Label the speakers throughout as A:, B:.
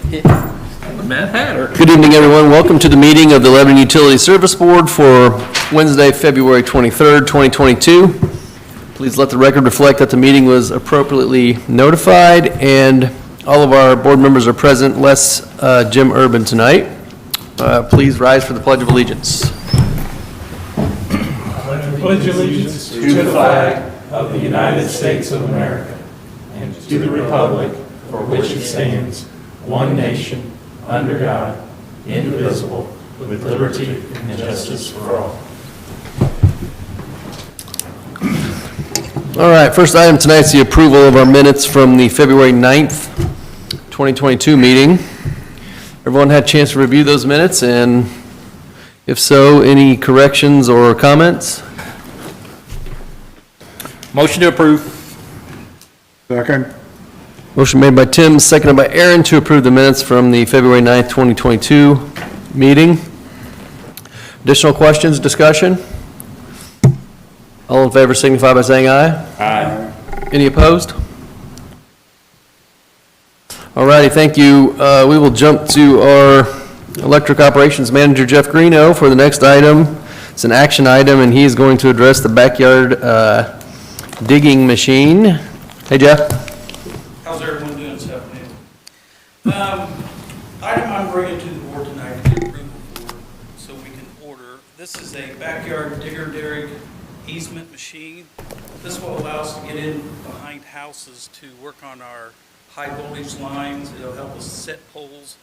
A: Mad Hatter.
B: Good evening, everyone. Welcome to the meeting of the Lebanon Utility Service Board for Wednesday, February 23rd, 2022. Please let the record reflect that the meeting was appropriately notified and all of our board members are present, less Jim Urban tonight. Please rise for the Pledge of Allegiance.
C: I pledge allegiance to the flag of the United States of America and to the republic for which it stands, one nation, under God, indivisible, with liberty and justice for all.
B: All right, first item tonight is the approval of our minutes from the February 9th, 2022 meeting. Everyone had a chance to review those minutes, and if so, any corrections or comments?
A: Motion to approve.
D: Second.
B: Motion made by Tim, seconded by Aaron to approve the minutes from the February 9th, 2022 meeting. Additional questions, discussion? All in favor signify by saying aye.
A: Aye.
B: Any opposed? All righty, thank you. We will jump to our Electric Operations Manager, Jeff Greeno, for the next item. It's an action item, and he is going to address the backyard digging machine. Hey, Jeff.
E: How's everyone doing this afternoon? Item I'm bringing to the board tonight is the approval for, so we can order. This is a backyard digger derrick easement machine. This will allow us to get in behind houses to work on our high voltage lines. It'll help us set poles.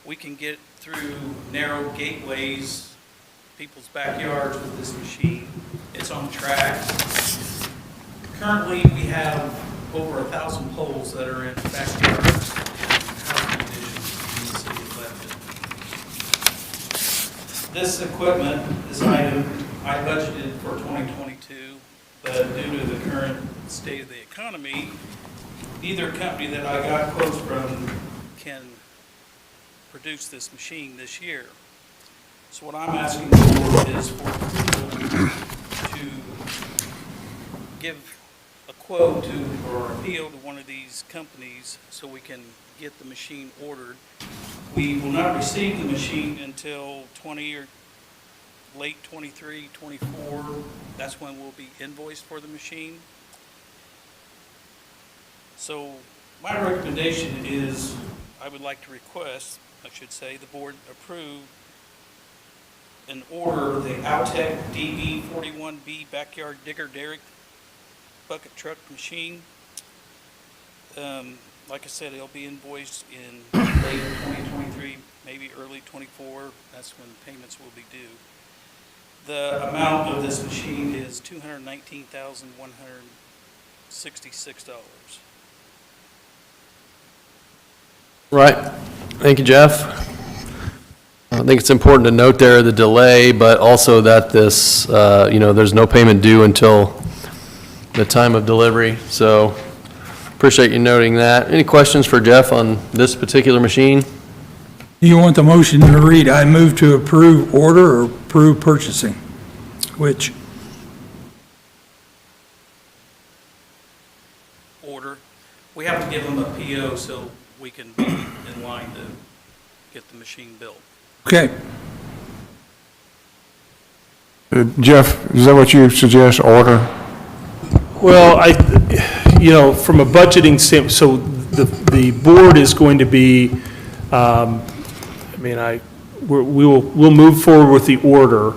E: We can get through narrow gateways, people's backyards with this machine. It's on tracks. Currently, we have over 1,000 poles that are in backyards, housing conditions in the city of Lebanon. This equipment, this item, I budgeted for 2022, but due to the current state of the economy, neither company that I got quotes from can produce this machine this year. So what I'm asking for is for approval to give a quote to, or a PO to one of these companies so we can get the machine ordered. We will not receive the machine until 20 or late 23, 24. That's when we'll be invoiced for the machine. So my recommendation is I would like to request, I should say, the board approve and order the Altec DB41B backyard digger derrick bucket truck machine. Like I said, it'll be invoiced in late 2023, maybe early 24. That's when payments will be due. The amount of this machine is $219,166.
B: Right. Thank you, Jeff. I think it's important to note there the delay, but also that this, there's no payment due until the time of delivery. So appreciate you noting that. Any questions for Jeff on this particular machine?
D: Do you want the motion to read, I move to approve order or approve purchasing? Which?
E: Order. We have to give them a PO so we can be in line to get the machine built.
D: Okay.
F: Jeff, is that what you suggest, order?
G: Well, from a budgeting standpoint, so the board is going to be, we'll move forward with the order,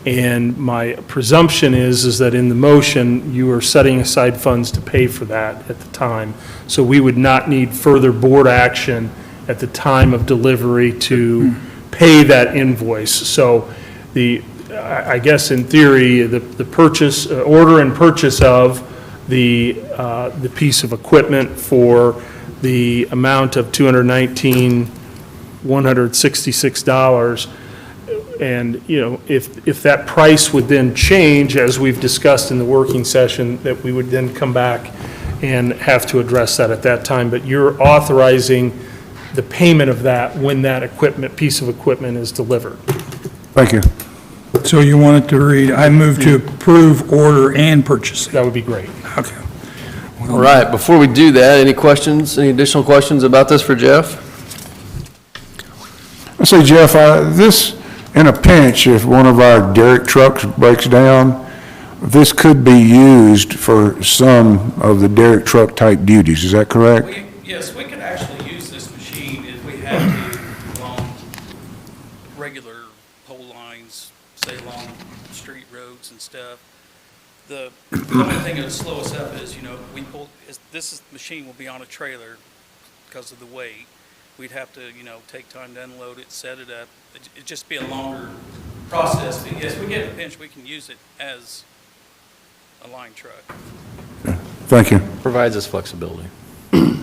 G: and my presumption is that in the motion, you are setting aside funds to pay for that at the time. So we would not need further board action at the time of delivery to pay that invoice. So I guess in theory, the purchase, order and purchase of the piece of equipment for the amount of $219,166. And, if that price would then change, as we've discussed in the working session, that we would then come back and have to address that at that time. But you're authorizing the payment of that when that piece of equipment is delivered.
F: Thank you.
D: So you want it to read, I move to approve order and purchasing?
G: That would be great.
D: Okay.
B: All right, before we do that, any questions, any additional questions about this for Jeff?
F: say, Jeff, this, in a pinch, if one of our derrick trucks breaks down, this could be used for some of the derrick truck type duties, is that correct?
E: Yes, we could actually use this machine if we had to along regular pole lines, say along street roads and stuff. The only thing that would slow us up is, this machine will be on a trailer because of the weight. We'd have to, take time to unload it, set it up. It'd just be a longer process. But yes, we get in a pinch, we can use it as a line truck.
F: Thank you.
B: Provides us flexibility. All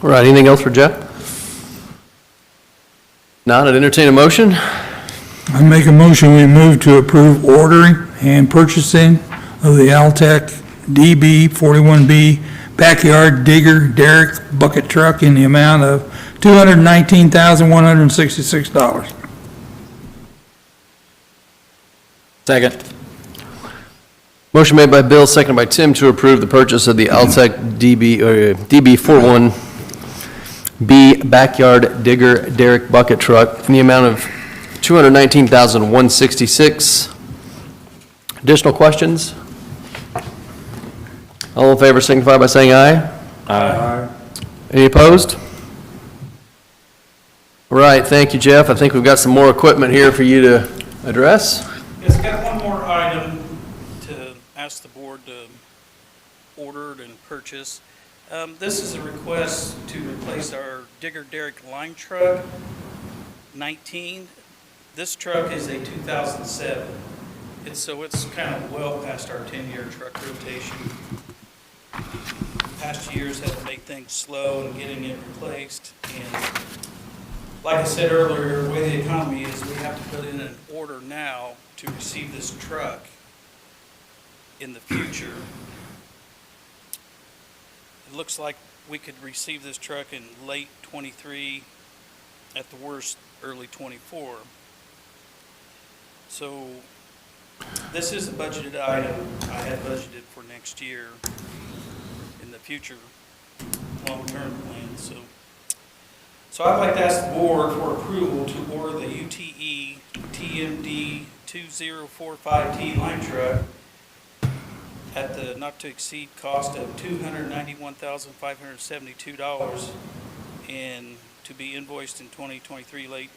B: right, anything else for Jeff? Not, I'd entertain a motion.
D: I make a motion, we move to approve ordering and purchasing of the Altech DB 41B backyard digger derrick bucket truck in the amount of $219,166.
A: Second.
B: Motion made by Bill, seconded by Tim to approve the purchase of the Altech DB41B backyard digger derrick bucket truck in the amount of $219,166. Additional questions? All in favor signify by saying aye. Aye. Any opposed? All right, thank you, Jeff. I think we've got some more equipment here for you to address.
E: Yes, got one more item to ask the board to order and purchase. This is a request to replace our digger derrick line truck 19. This truck is a 2007. It's kind of well past our 10-year truck rotation. Past years have made things slow in getting it replaced. And like I said earlier, the way the economy is, we have to put in an order now to receive this truck in the future. It looks like we could receive this truck in late 23, at the worst, early 24. So this is a budgeted item I had budgeted for next year in the future long-term plan. So I'd like to ask the board for approval to order the UTE TMD 2045T line truck at the not-to-exceed cost of $291,572 and to be invoiced in 2023,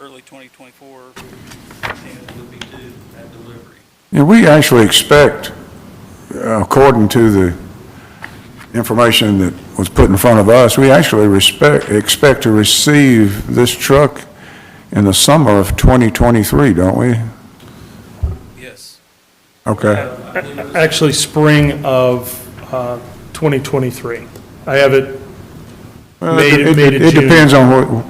E: early 2024, and will be due at delivery.
F: Yeah, we actually expect, according to the information that was put in front of us, we actually expect to receive this truck in the summer of 2023, don't we?
E: Yes.
F: Okay.
E: I believe it was-
G: Actually, spring of 2023. I have it made
F: It
G: it June.
F: depends on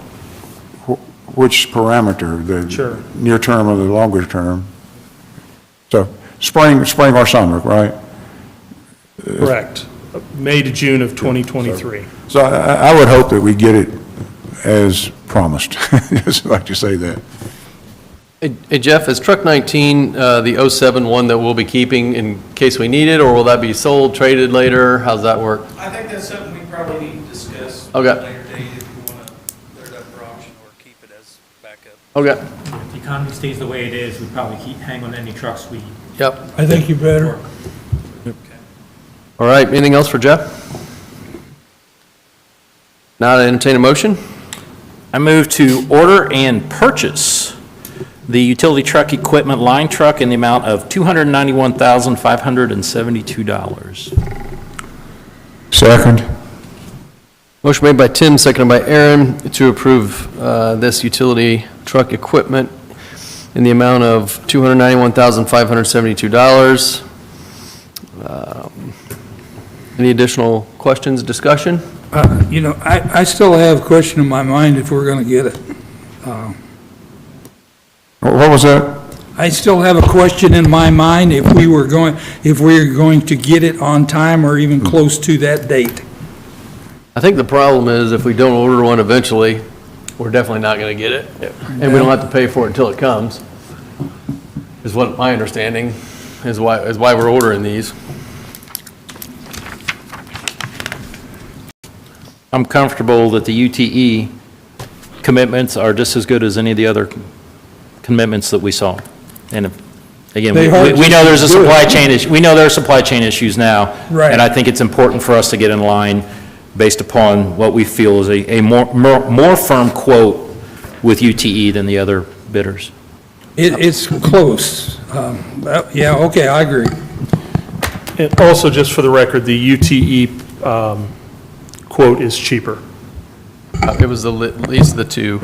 F: which parameter,
G: Sure.
F: the near term or the longer term. So spring or summer, right?
G: Correct. May to June of 2023.
F: So I would hope that we get it as promised, just like you say that.
B: Hey, Jeff, is truck 19 the 07 one that we'll be keeping in case we need it, or will that be sold, traded later? How's that work?
E: I think that's something we probably need to discuss at
B: Okay.
E: a later date if we want to put it up for auction or keep it as backup.
B: Okay.
H: If the economy stays the way it is, we probably hang on any trucks we
B: Yep.
D: I think you better.
B: All right, anything else for Jeff? Not entertain a motion?
A: I move to order and purchase the utility truck equipment line truck in the amount of $291,572.
F: Second.
B: Motion made by Tim, seconded by Aaron to approve this utility truck equipment in the amount of $291,572. Any additional questions, discussion?
D: I still have a question in my mind if we're going to get it.
F: What was that?
D: I still have a question in my mind if we're going to get it on time or even close to that date.
B: I think the problem is if we don't order one eventually, we're definitely not going to get it. And we don't have to pay for it until it comes, is what my understanding is why we're ordering these.
A: I'm comfortable that the UTE commitments are just as good as any of the other commitments that we saw. And again,
D: They
A: we
D: are
A: we know there's a
D: just as good.
A: supply chain issue, we know there are supply chain issues now.
D: Right.
A: And I think it's important for us to get in line based upon what we feel is a more firm quote with UTE than the other bidders.
D: It's close. Yeah, okay, I agree.
G: And also, just for the record, the UTE quote is cheaper.
B: It was the least of the two.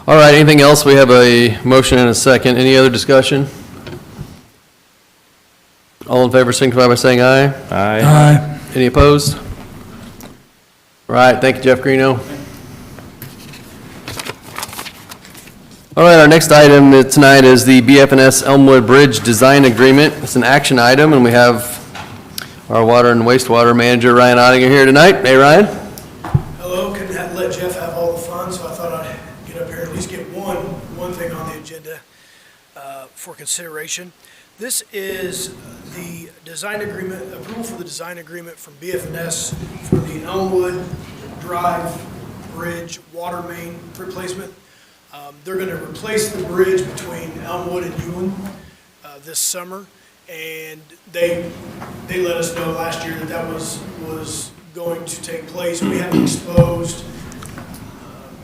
B: All right, anything else? We have a motion and a second. Any other discussion? All in favor signify by saying aye.
A: Aye.
D: Aye.
B: Any opposed? All right, thank you, Jeff Greeno. All right, our next item tonight is the BF&S Elmwood Bridge Design Agreement. It's an action item, and we have our water and wastewater manager, Ryan Ottinger, here tonight. Hey, Ryan.
I: Hello, couldn't let Jeff have all the fun, so I thought I'd get up here and at least get one thing on the agenda for consideration. This is the design agreement, approval for the design agreement from BF&S for the Elmwood Drive Bridge water main replacement. They're going to replace the bridge between Elmwood and Ewan this summer, and they let us know last year that that was going to take place. We have exposed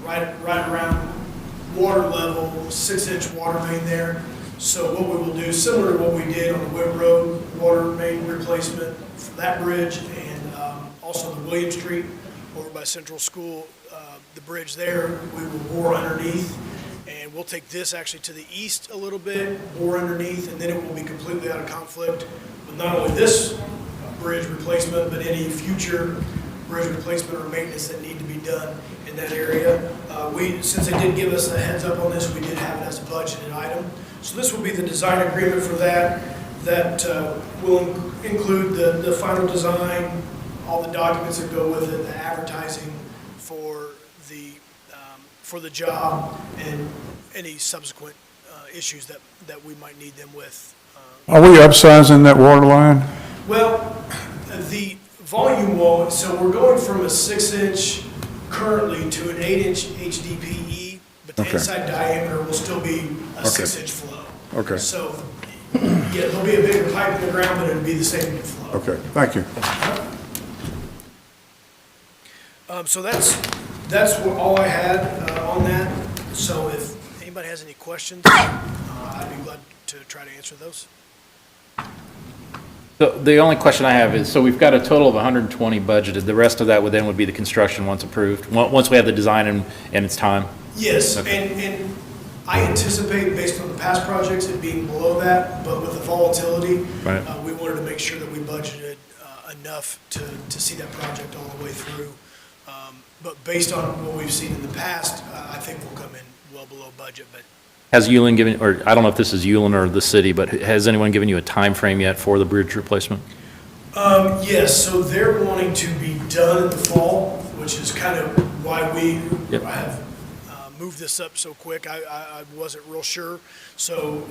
I: right around water level, 6-inch water main there. So what we will do, similar to what we did on the Whit Road water main replacement for that bridge, and also the William Street over by Central School, the bridge there, we will bore underneath, and we'll take this actually to the east a little bit, bore underneath, and then it will be completely out of conflict with not only this bridge replacement, but any future bridge replacement or maintenance that need to be done in that area. Since they did give us a heads up on this, we did have it as a budgeted item. So this will be the design agreement for that. That will include the final design, all the documents that go with it, the advertising for the job, and any subsequent issues that we might need them with.
F: Are we upsizing that water line?
I: Well, the volume will, so we're going from a 6-inch currently to an 8-inch HDPE, but the
F: Okay.
I: inside diameter will still be a
F: Okay.
I: 6-inch flow.
F: Okay.
I: So, yeah, there'll be a bigger pipe in the ground, but it'll be the same flow.
F: Okay, thank you.
I: So that's all I had on that. So if anybody has any questions, I'd be glad to try to answer those.
A: The only question I have is, so we've got a total of 120 budgeted. The rest of that would be the construction once approved, once we have the design and it's time?
I: Yes,
A: Okay.
I: and I anticipate, based on the past projects, it being below that, but with the volatility,
A: Right.
I: We wanted to make sure that we budgeted enough to see that project all the way through. But based on what we've seen in the past, I think we'll come in well below budget, but
A: Has Yulin given, or I don't know if this is Yulin or the city, but has anyone given you a time frame yet for the bridge replacement?
I: yes, so they're wanting to be done in the fall, which is kind of why we
A: Yep.
I: have moved this up so quick. I wasn't real sure. So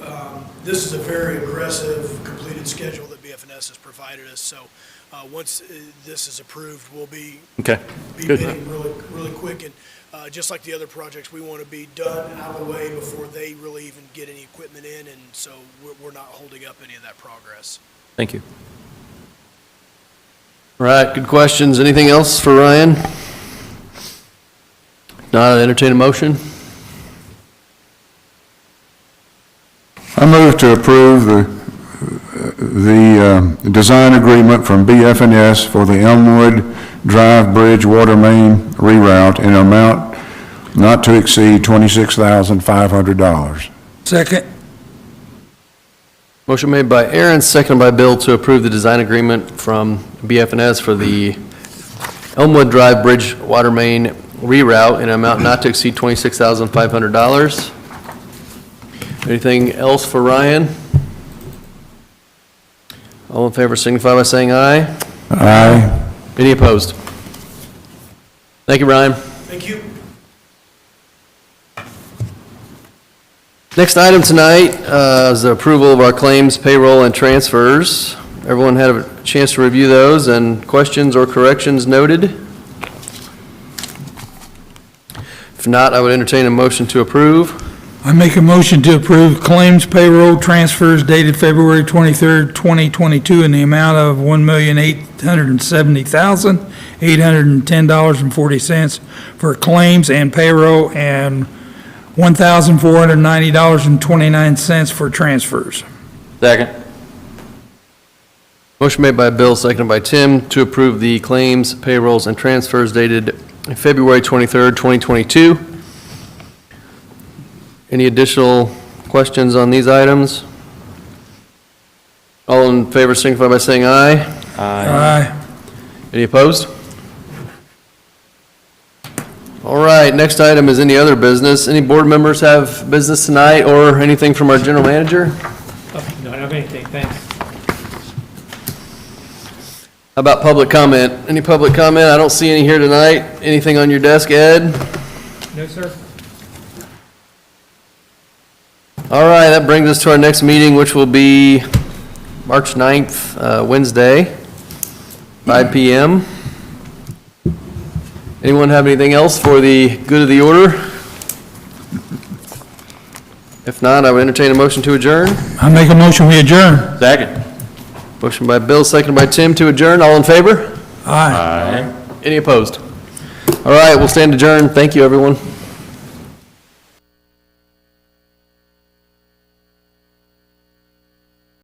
I: this is a very aggressive completed schedule that BF&S has provided us. So once this is approved, we'll be
A: Okay, good.
I: bidding really quick. And just like the other projects, we want to be done out of the way before they really even get any equipment in. And so we're not holding up any of that progress.
A: Thank you.
B: All right, good questions. Anything else for Ryan? Not entertain a motion?
F: I move to approve the design agreement from BF&S for the Elmwood Drive Bridge Water Main reroute in an amount not to exceed $26,500.
D: Second.
B: Motion made by Aaron, seconded by Bill to approve the design agreement from BF&S for the Elmwood Drive Bridge Water Main reroute in an amount not to exceed $26,500. Anything else for Ryan? All in favor signify by saying aye.
F: Aye.
B: Any opposed? Thank you, Ryan.
I: Thank you.
B: Next item tonight is the approval of our claims, payroll, and transfers. Everyone had a chance to review those, and questions or corrections noted? If not, I would entertain a motion to approve.
D: I make a motion to approve claims payroll transfers dated February 23rd, 2022 in the amount of $1,870,810.40 for claims and payroll and $1,490.29 for transfers.
A: Second.
B: Motion made by Bill, seconded by Tim, to approve the claims, payrolls, and transfers dated February 23rd, 2022. Any additional questions on these items? All in favor signify by saying aye.
D: Aye.
B: Any opposed? All right, next item is any other business. Any board members have business tonight or anything from our general manager?
H: Oh, no, I don't have anything, thanks.
B: How about public comment? Any public comment? I don't see any here tonight. Anything on your desk, Ed?
H: No, sir?
B: All right, that brings us to our next meeting, which will be March 9th, Wednesday, 5 PM. Anyone have anything else for the good of the order? If not, I would entertain a motion to adjourn.
D: I make a motion, we adjourn.
A: Second.
B: Motion by Bill, seconded by Tim to adjourn. All in favor?
D: Aye.
B: Any opposed? All right, we'll stand adjourned. Thank you, everyone.